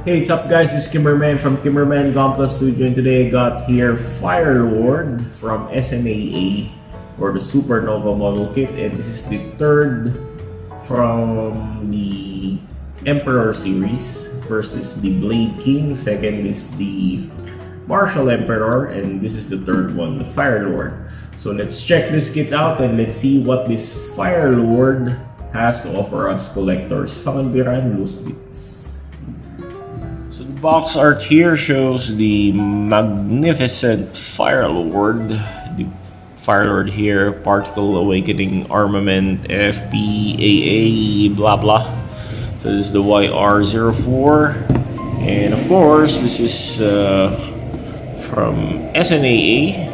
Hey, what's up guys? It's Kimberman from Kimberman Gunpla Studio, and today I got here Firelord from SNAA or the Supernova model kit, and this is the third from the Emperor series. First is the Blade King, second is the Martial Emperor, and this is the third one, the Firelord. So let's check this kit out and let's see what this Firelord has to offer us collectors. Fanganbiran loose bits. So the box art here shows the magnificent Firelord. The Firelord here, Particle Awakening Armament, FPAA, blah blah. So this is the YR04, and of course this is from SNAA,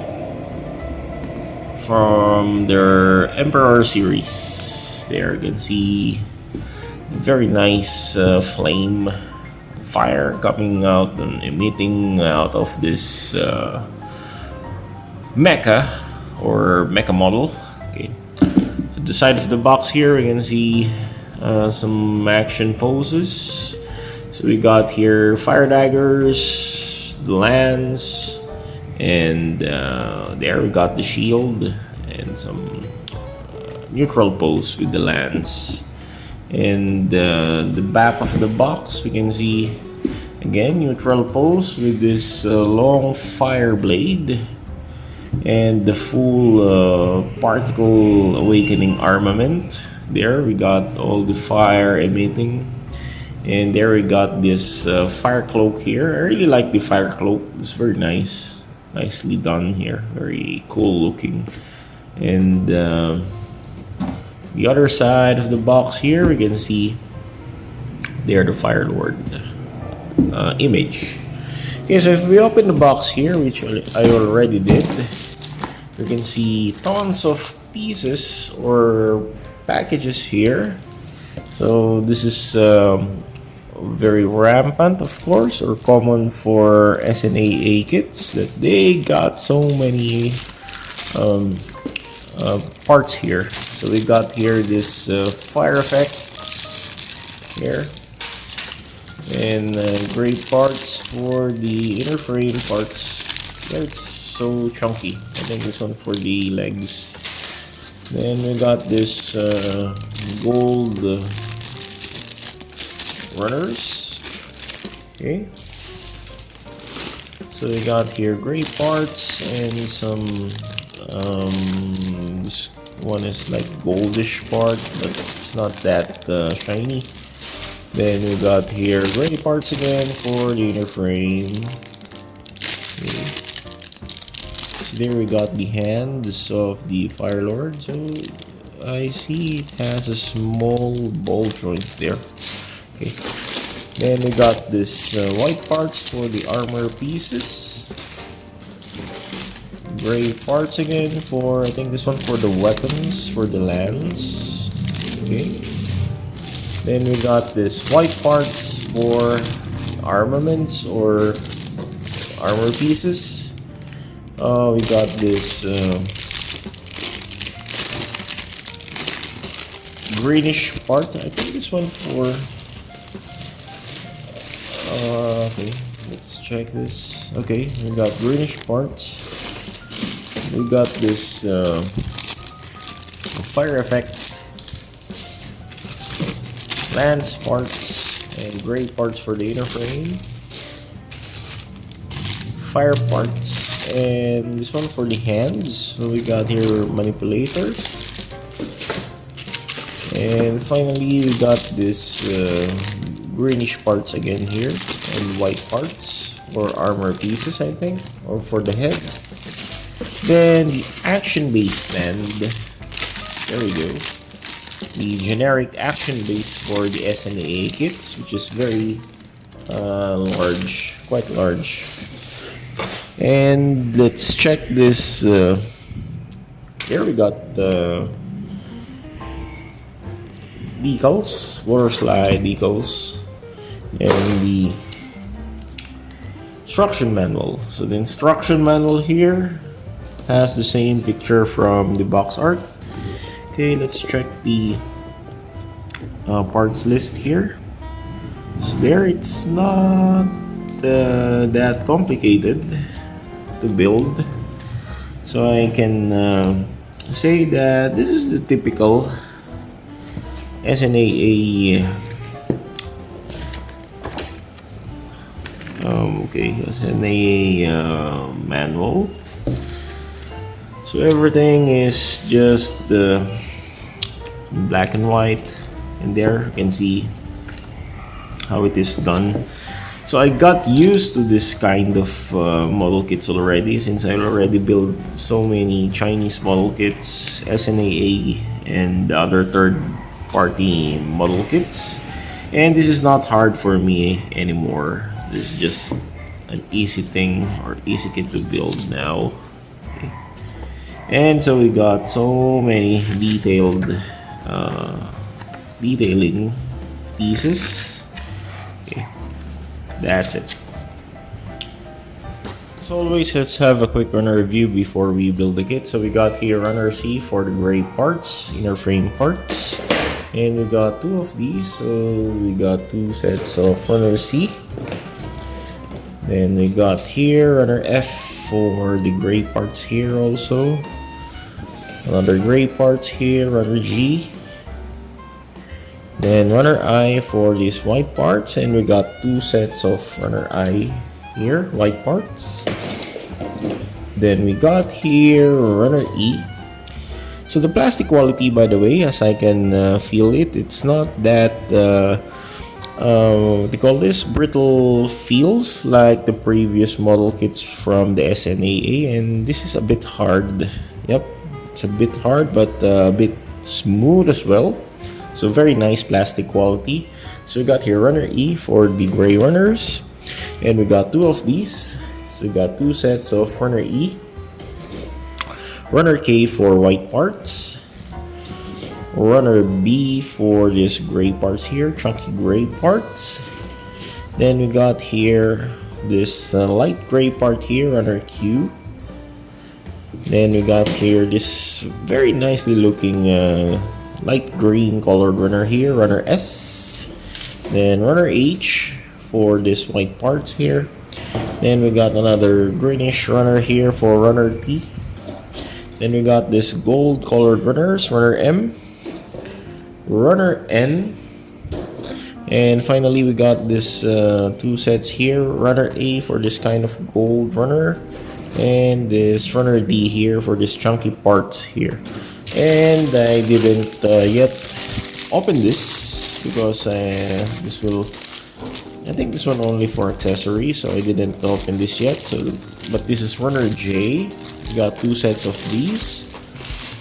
from their Emperor series. There you can see very nice flame fire coming out and emitting out of this Mecha or Mecha model. Okay, so the side of the box here we can see some action poses. So we got here fire daggers, the lance, and there we got the shield and some neutral pose with the lance. And the back of the box we can see again neutral pose with this long fire blade and the full particle awakening armament. There we got all the fire emitting, and there we got this fire cloak here. I really like the fire cloak. It's very nicely done here, very cool looking. And the other side of the box here we can see there the Firelord image. Okay, so if we open the box here, which I already did, you can see tons of pieces or packages here. So this is very rampant, of course, or common for SNAA kits, that they got so many parts here. So we got here this fire effects here, and great parts for the inner frame parts. Yeah, it's so chunky. I think this one for the legs. Then we got this gold runners. Okay, so we got here great parts and some this one is like goldish part, but it's not that shiny. Then we got here gray parts again for the inner frame. Okay. So there we got the hands of the Firelord. So I see it has a small ball joint there. Okay. Then we got this white parts for the armor pieces. Gray parts again for, I think this one for the weapons, for the lance. Okay. Then we got this white parts for armaments or armor pieces. We got this greenish part. I think this one for okay, let's check this. Okay, we got greenish parts. We got this fire effect, lance parts, and gray parts for the inner frame, fire parts, and this one for the hands. So we got here manipulators, and finally we got this greenish parts again here, and white parts for armor pieces, I think, or for the head. Then the action base stand. There we go. The generic action base for the SNAA kits, which is very large, quite large. And let's check this. Here we got the decals, water slide decals, and the instruction manual. So the instruction manual here has the same picture from the box art. Okay, let's check the parts list here. So there, it's not that complicated to build. So I can say that this is the typical SNAA SNAA manual. So everything is just black and white, and there you can see how it is done. So I got used to this kind of model kits already, since I already built so many Chinese model kits, SNAA, and other third-party model kits. And this is not hard for me anymore. This is just an easy thing or easy kit to build now. Okay. And so we got so many detailed detailing pieces. Okay. That's it. As always, let's have a quick runner review before we build the kit. So we got here runner C for the gray parts, inner frame parts. And we got two of these, so we got two sets of runner C. Then we got here runner F for the gray parts here also. Another gray parts here, runner G. Then runner I for these white parts, and we got two sets of runner I here, white parts. Then we got here runner E. So the plastic quality, by the way, as I can feel it, it's not that what they call this, brittle feels like the previous model kits from the SNAA, and this is a bit hard. Yep, it's a bit hard, but a bit smooth as well. So very nice plastic quality. So we got here runner E for the gray runners, and we got two of these. So we got two sets of runner E, runner K for white parts, runner B for this gray parts here, chunky gray parts. Then we got here this light gray part here, runner Q. Then we got here this very nicely looking light green colored runner here, runner S. Then runner H for this white parts here. Then we got another greenish runner here for runner T. Then we got this gold colored runners, runner M, runner N, and finally we got this two sets here, runner A for this kind of gold runner, and this runner D here for this chunky parts here. And I didn't yet open this because this will, I think this one only for accessories, so I didn't open this yet. So, but this is runner J. We got two sets of these,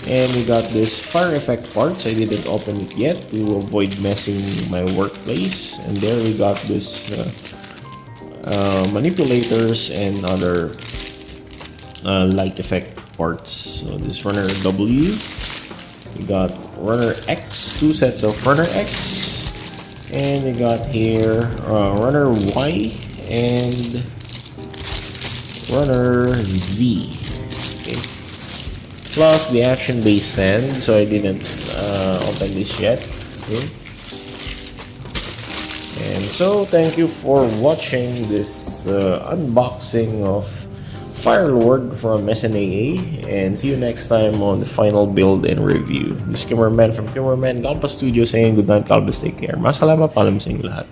and we got this fire effect parts. I didn't open it yet to avoid messing my workplace. And there we got this manipulators and other light effect parts. So this runner W, we got runner X, two sets of runner X, and we got here runner Y and runner Z. Okay. Plus the action base stand, so I didn't open this yet. Okay. And so thank you for watching this unboxing of Firelord from SNAA, and see you next time on the final build and review. This is Cameraman from Cameraman Gunpla Studio saying good night, God bless, take care. Masalamat, paalam sa inyo lahat.